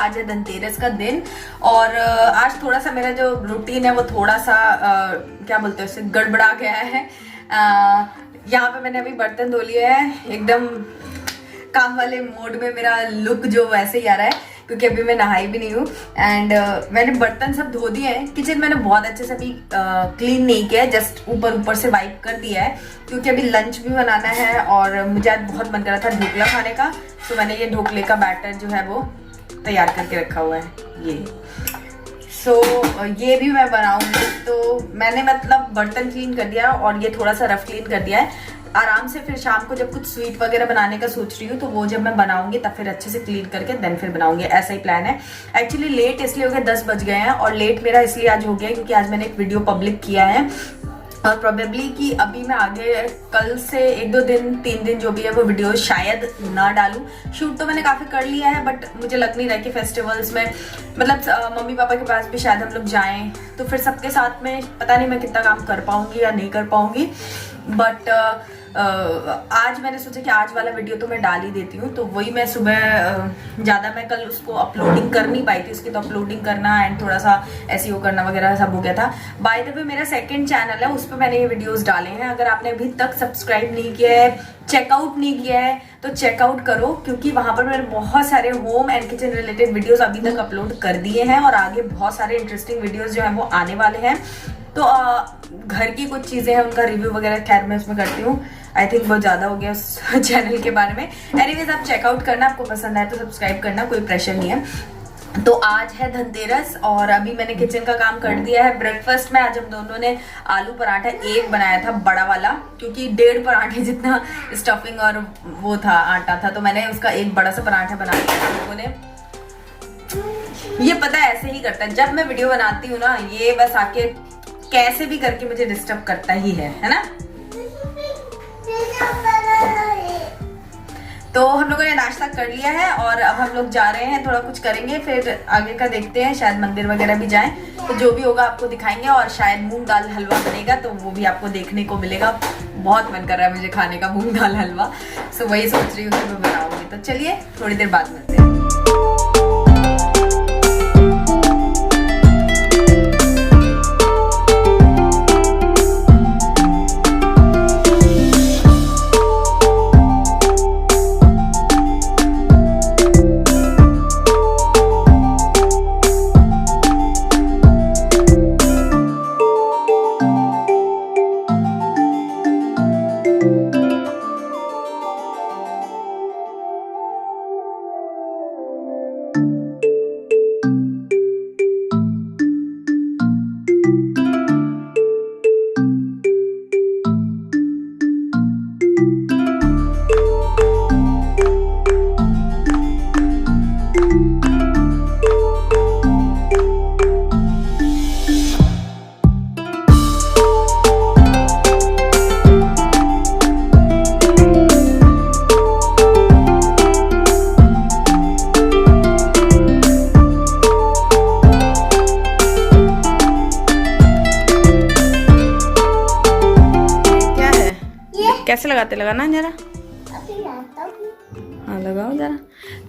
आज है धनतेरस का दिन और आज थोड़ा सा मेरा जो रूटीन है वो थोड़ा सा क्या बोलते हैं उससे गड़बड़ा गया है। यहाँ पे मैंने अभी बर्तन धो लिए हैं, एकदम काम वाले मोड में मेरा लुक जो वैसे ही आ रहा है क्योंकि अभी मैं नहाई भी नहीं हूँ। एंड मैंने बर्तन सब धो दिए हैं। किचन मैंने बहुत अच्छे से अभी क्लीन नहीं किया है, जस्ट ऊपर से वाइप कर दिया है क्योंकि अभी लंच भी बनाना है और मुझे आज बहुत मन कर रहा था ढोकला खाने का। तो मैंने ये ढोकले का बैटर जो है वो तैयार करके रखा हुआ है ये। ये भी मैं बनाऊंगी। तो मैंने मतलब बर्तन क्लीन कर दिया और ये थोड़ा सा रफ क्लीन कर दिया है। आराम से फिर शाम को जब कुछ स्वीट वगैरह बनाने का सोच रही हूँ तो वो जब मैं बनाऊंगी तब फिर अच्छे से क्लीन करके देन फिर बनाऊंगी, ऐसा ही प्लान है। एक्चुअली लेट इसलिए हो गया, 10 बज गए हैं और लेट मेरा इसलिए आज हो गया क्योंकि आज मैंने एक वीडियो पब्लिक किया है और प्रोबेबली कि अभी मैं आगे कल से 1-2 दिन 3 दिन जो भी है वो वीडियो शायद ना डालूं। शूट तो मैंने काफ़ी कर लिया है बट मुझे लग नहीं रहा कि फेस्टिवल्स में मतलब मम्मी पापा के पास भी शायद हम लोग जाएं तो फिर सबके साथ में पता नहीं मैं कितना काम कर पाऊंगी या नहीं कर पाऊंगी। बट आज मैंने सोचा कि आज वाला वीडियो तो मैं डाल ही देती हूँ। तो वही मैं सुबह ज़्यादा मैं कल उसको अपलोडिंग कर नहीं पाई थी, उसकी तो अपलोडिंग करना एंड थोड़ा सा SEO करना वगैरह सब हो गया था। बाय द वे मेरा सेकंड चैनल है, उस पर मैंने ये वीडियोस डाले हैं। अगर आपने अभी तक सब्सक्राइब नहीं किया है, चेकआउट नहीं किया है तो चेकआउट करो क्योंकि वहाँ पर मैंने बहुत सारे home and kitchen related videos अभी तक अपलोड कर दिए हैं और आगे बहुत सारे इंटरेस्टिंग वीडियोस जो हैं वो आने वाले हैं। तो घर की कुछ चीज़ें हैं उनका रिव्यू वगैरह खैर मैं उसमें करती हूँ। आई थिंक बहुत ज़्यादा हो गया उस चैनल के बारे में। एनीवेज आप चेकआउट करना, आपको पसंद आए तो सब्सक्राइब करना, कोई प्रेशर नहीं है। तो आज है धनतेरस और अभी मैंने किचन का काम कर दिया है। ब्रेकफास्ट में आज हम दोनों ने आलू पराठा एक बनाया था बड़ा वाला क्योंकि 1.5 पराठे जितना स्टफिंग और वो था आटा था तो मैंने उसका एक बड़ा सा पराठा बना दिया। हम लोगों ने ये पता है ऐसे ही करता है, जब मैं वीडियो बनाती हूँ ना ये बस आके कैसे भी करके मुझे डिस्टर्ब करता ही है ना। तो हम लोगों ने नाश्ता कर लिया है और अब हम लोग जा रहे हैं, थोड़ा कुछ करेंगे फिर आगे का देखते हैं, शायद मंदिर वगैरह भी जाएं तो जो भी होगा आपको दिखाएंगे। और शायद मूंग दाल हलवा बनेगा तो वो भी आपको देखने को मिलेगा। बहुत मन कर रहा है मुझे खाने का मूंग दाल हलवा, सो वही सोच रही हूँ कि मैं बनाऊंगी। तो चलिए थोड़ी देर बाद मिलते हैं। कैसे लगाते, लगाना जरा, हाँ लगाओ जरा।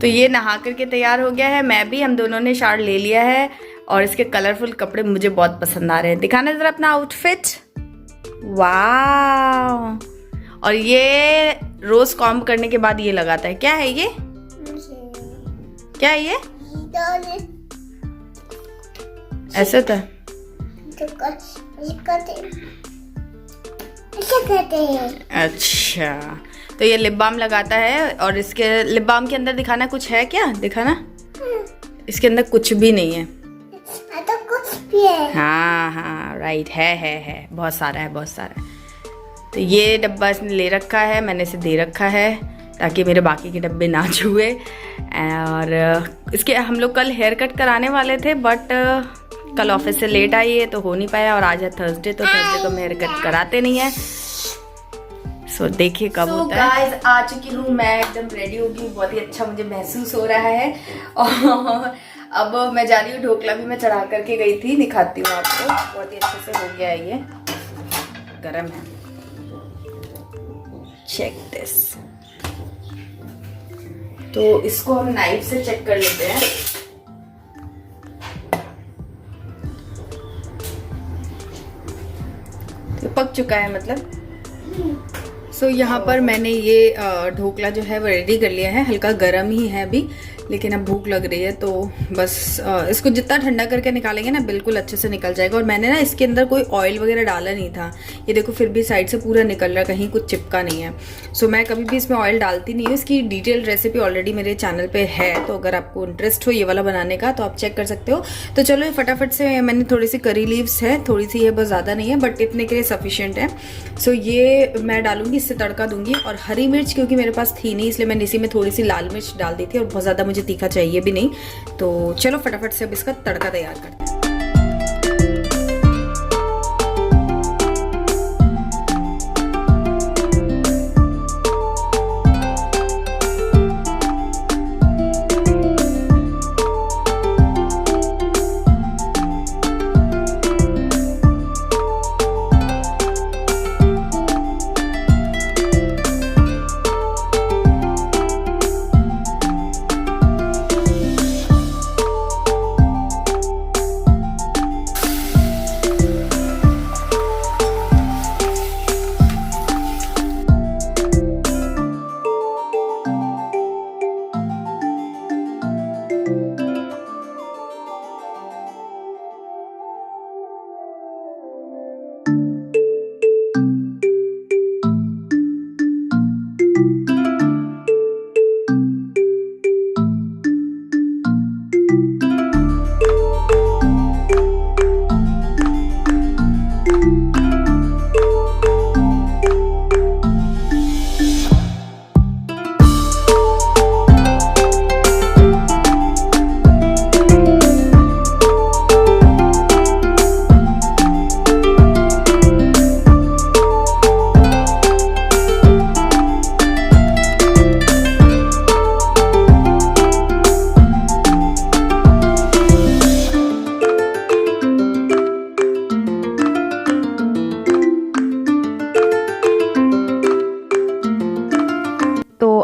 तो ये नहा करके तैयार हो गया है, मैं भी, हम दोनों ने शार्ट ले लिया है और इसके कलरफुल कपड़े मुझे बहुत पसंद आ रहे हैं। दिखाना जरा अपना आउटफिट, वाह। और ये रोज कॉम्ब करने के बाद ये लगाता है, क्या है ये, क्या है ये, ऐसे था अच्छा। तो ये लिप बाम लगाता है और इसके लिप बाम के अंदर दिखाना कुछ है क्या, दिखाना, इसके अंदर कुछ भी नहीं है तो कुछ भी है, हाँ राइट है बहुत सारा है, बहुत सारा है। तो ये डब्बा इसने ले रखा है, मैंने इसे दे रखा है ताकि मेरे बाकी के डब्बे ना छुए। और इसके हम लोग कल हेयर कट कराने वाले थे बट कल ऑफिस से लेट आई है तो हो नहीं पाया और आज है थर्सडे तो थर्सडे को मैं हेयर कट कराते नहीं है। सो देखिए कब होता है। गाइस आ चुकी हूँ मैं, एकदम रेडी हो गई, बहुत ही अच्छा मुझे महसूस हो रहा है। और अब मैं जा रही हूँ, ढोकला भी मैं चढ़ा करके गई थी, दिखाती हूँ आपको, बहुत ही अच्छे से हो गया है, ये गरम है, चेक दिस। तो इसको हम नाइफ से चेक कर लेते हैं। पक चुका है मतलब। सो यहाँ पर मैंने ये ढोकला जो है वो रेडी कर लिया है। हल्का गर्म ही है अभी, लेकिन अब भूख लग रही है तो बस इसको जितना ठंडा करके निकालेंगे ना बिल्कुल अच्छे से निकल जाएगा। और मैंने ना इसके अंदर कोई ऑयल वगैरह डाला नहीं था, ये देखो फिर भी साइड से पूरा निकल रहा, कहीं कुछ चिपका नहीं है। सो मैं कभी भी इसमें ऑयल डालती नहीं हूँ। इसकी डिटेल रेसिपी ऑलरेडी मेरे चैनल पे है, तो अगर आपको इंटरेस्ट हो ये वाला बनाने का तो आप चेक कर सकते हो। तो चलो फटाफट से, मैंने थोड़ी सी करी लीव्स है, थोड़ी सी है, बहुत ज़्यादा नहीं है बट इतने के लिए सफिशियंट है। सो ये मैं डालूंगी, इससे तड़का दूंगी। और हरी मिर्च क्योंकि मेरे पास थी नहीं, इसलिए मैंने इसी में थोड़ी सी लाल मिर्च डाल दी थी, और बहुत ज़्यादा मुझे तीखा चाहिए भी नहीं। तो चलो फटाफट से अब इसका तड़का तैयार करते हैं।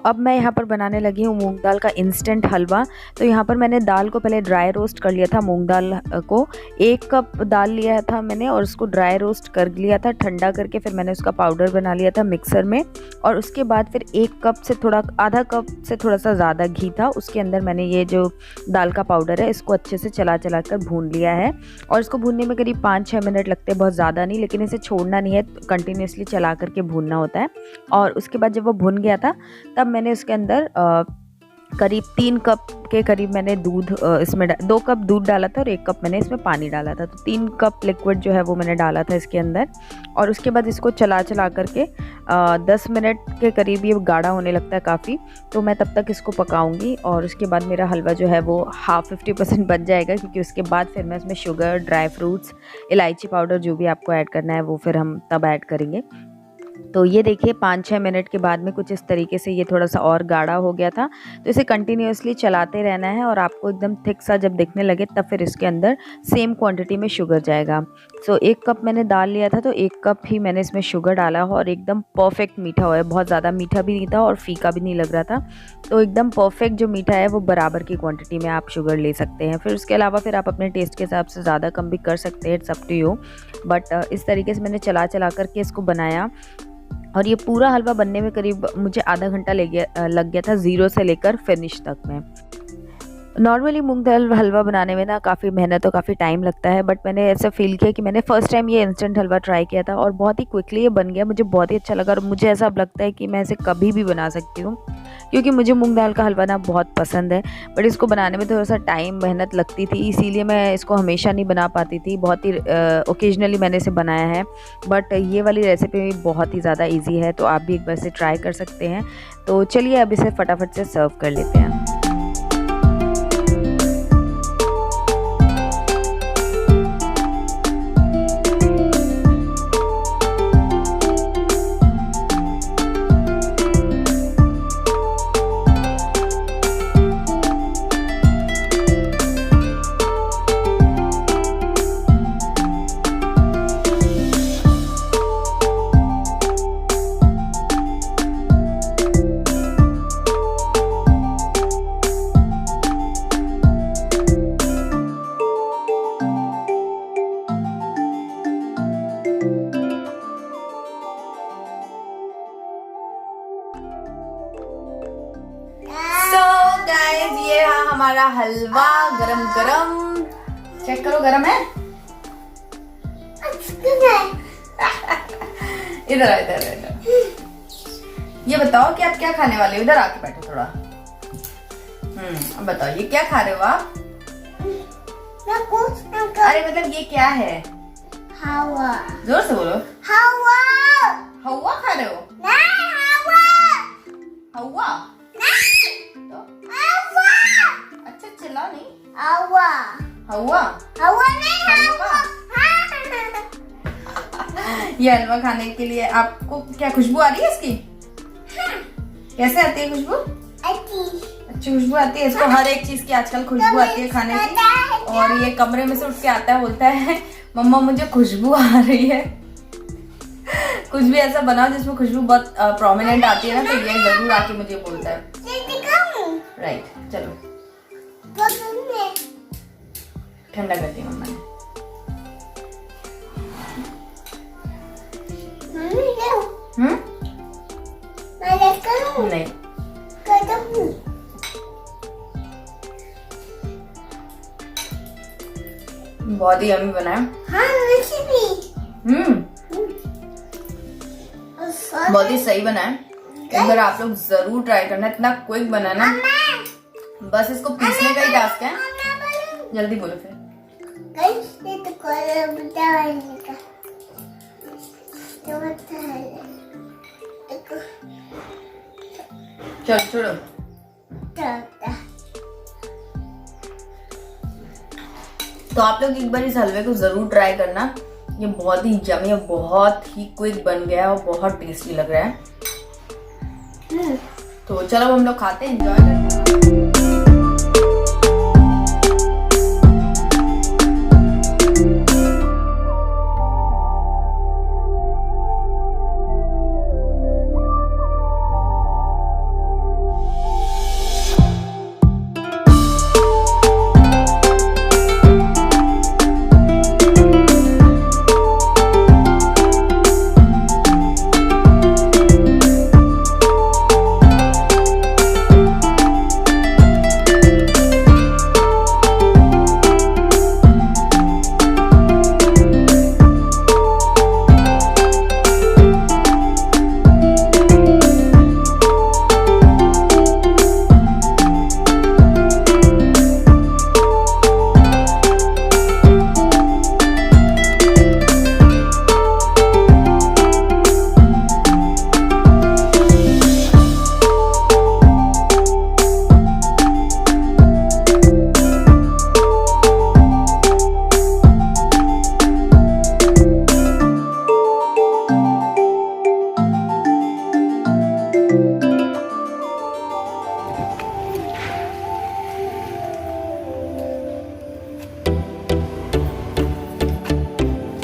अब मैं यहाँ पर बनाने लगी हूँ मूंग दाल का इंस्टेंट हलवा। तो यहाँ पर मैंने दाल को पहले ड्राई रोस्ट कर लिया था। मूंग दाल को 1 कप दाल लिया था मैंने, और उसको ड्राई रोस्ट कर लिया था ठंडा करके। फिर मैंने उसका पाउडर बना लिया था मिक्सर में, और उसके बाद फिर 1 कप से थोड़ा, आधा कप से थोड़ा सा ज़्यादा घी था, उसके अंदर मैंने ये जो दाल का पाउडर है इसको अच्छे से चला चला कर भून लिया है। और इसको भूनने में करीब 5-6 मिनट लगते हैं, बहुत ज़्यादा नहीं, लेकिन इसे छोड़ना नहीं है, कंटिन्यूसली चला करके भूनना होता है। और उसके बाद जब वो भुन गया था तब मैंने उसके अंदर करीब 3 कप के करीब मैंने दूध, इसमें 2 कप दूध डाला था और 1 कप मैंने इसमें पानी डाला था। तो 3 कप लिक्विड जो है वो मैंने डाला था इसके अंदर। और उसके बाद इसको चला चला करके 10 मिनट के करीब ये गाढ़ा होने लगता है काफ़ी, तो मैं तब तक इसको पकाऊंगी। और उसके बाद मेरा हलवा जो है वो 50% बन जाएगा, क्योंकि उसके बाद फिर मैं इसमें शुगर, ड्राई फ्रूट्स, इलायची पाउडर जो भी आपको ऐड करना है वो फिर हम तब ऐड करेंगे। तो ये देखिए 5-6 मिनट के बाद में कुछ इस तरीके से ये थोड़ा सा और गाढ़ा हो गया था। तो इसे कंटिन्यूअसली चलाते रहना है, और आपको एकदम थिक सा जब दिखने लगे तब फिर इसके अंदर सेम क्वांटिटी में शुगर जाएगा। सो 1 कप मैंने दाल लिया था तो 1 कप ही मैंने इसमें शुगर डाला, और एकदम परफेक्ट मीठा हुआ है। बहुत ज़्यादा मीठा भी नहीं था और फीका भी नहीं लग रहा था, तो एकदम परफेक्ट जो मीठा है वो बराबर की क्वान्टिटी में आप शुगर ले सकते हैं। फिर उसके अलावा फिर आप अपने टेस्ट के हिसाब से ज़्यादा कम भी कर सकते हैं, it's up to you. But इस तरीके से मैंने चला चला करके इसको बनाया, और ये पूरा हलवा बनने में करीब मुझे आधा घंटा लग गया था, 0 से लेकर फिनिश तक में। नॉर्मली मूंग दाल हलवा बनाने में ना काफ़ी मेहनत और काफ़ी टाइम लगता है, बट मैंने ऐसा फील किया कि मैंने फ़र्स्ट टाइम ये इंस्टेंट हलवा ट्राई किया था और बहुत ही क्विकली ये बन गया। मुझे बहुत ही अच्छा लगा, और मुझे ऐसा लगता है कि मैं इसे कभी भी बना सकती हूँ, क्योंकि मुझे मूंग दाल का हलवा ना बहुत पसंद है। बट इसको बनाने में थोड़ा सा टाइम, मेहनत लगती थी, इसीलिए मैं इसको हमेशा नहीं बना पाती थी। बहुत ही ओकेजनली मैंने इसे बनाया है, बट ये वाली रेसिपी बहुत ही ज़्यादा ईजी है, तो आप भी एक बार से ट्राई कर सकते हैं। तो चलिए अब इसे फटाफट से सर्व कर लेते हैं। गाइस ये रहा हमारा हलवा गरम गरम। चेक करो गरम है। इधर इधर इधर। ये बताओ कि आप क्या खाने वाले हो? इधर आके बैठो थोड़ा। अब बताओ ये क्या खा रहे हो आप? अरे मतलब ये क्या है? हवा। जोर से बोलो। हवा। हवा खा रहे हो? नहीं हवा। हवा? नहीं। तो? हवा। अच्छा चिल्लाओ नहीं। हवा। हवा? हवा नहीं हवा। ये हलवा खाने के लिए आपको क्या खुशबू आ रही है इसकी? कैसे आती है खुशबू? अच्छी खुशबू आती है। इसको हर एक चीज की आजकल खुशबू आती है खाने की। और ये कमरे में से उठ के आता है, बोलता है मम्मा मुझे खुशबू आ रही है। कुछ भी ऐसा बनाओ जिसमें खुशबू बहुत प्रोमिनेंट आती है ना, तो ये जरूर आके मुझे बोलता है। राइट चलो ठंडा करती हूँ मम्मा ने। नहीं बहुत ही यम्मी बना है। बहुत ही सही बना है। एक बार आप लोग जरूर ट्राई करना। इतना क्विक बना ना, बस इसको पीसने का ही टास्क है। जल्दी बोलो फिर। चलो छोड़ो। तो आप लोग एक बार इस हलवे को जरूर ट्राई करना। ये बहुत ही यम्मी, बहुत ही क्विक बन गया है और बहुत टेस्टी लग रहा है। तो चलो हम लोग खाते हैं, एंजॉय करते हैं।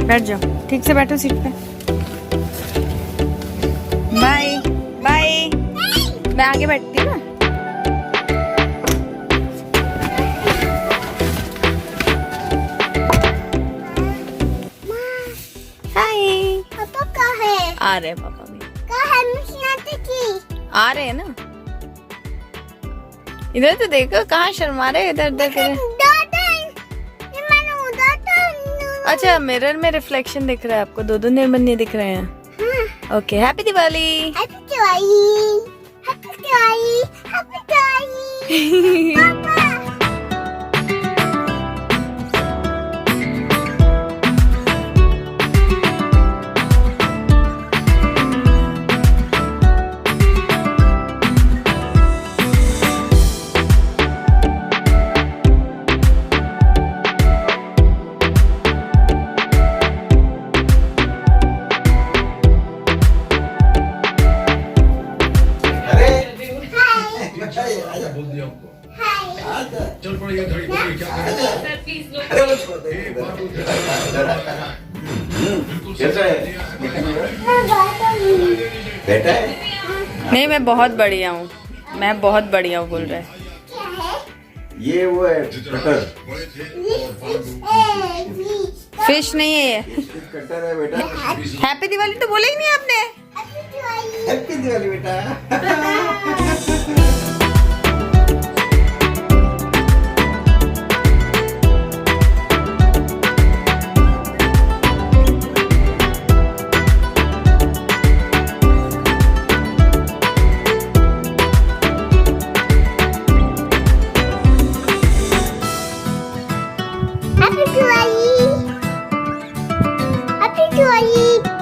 बैठ जाओ, ठीक से बैठो सीट पे। Bye bye. मैं आगे बैठती हूँ ना। हाय पापा कहाँ है? आ रहे हैं पापा भी। कहाँ है? मुझे थी। आ रहे हैं ना। इधर तो देखो, कहाँ शर्मा रहे, इधर उधर कर। अच्छा मिरर में रिफ्लेक्शन दिख रहा है आपको, दो निर्बंध दिख रहे हैं। Okay happy Diwali. Happy Diwali. Happy Diwali. Happy Diwali. चल पड़ेगा घड़ी पड़ेगी क्या सर प्लीज लो। कैसा है बेटा? नहीं मैं बहुत बढ़िया हूँ, मैं बहुत बढ़िया हूँ बोल रहे हैं। ये वो है कटर। फिश नहीं है ये, कटर है बेटा। हैप्पी दिवाली तो बोले ही नहीं आपने। हैप्पी दिवाली बेटा। हैप्पी दिवाली। हैप्पी दिवाली।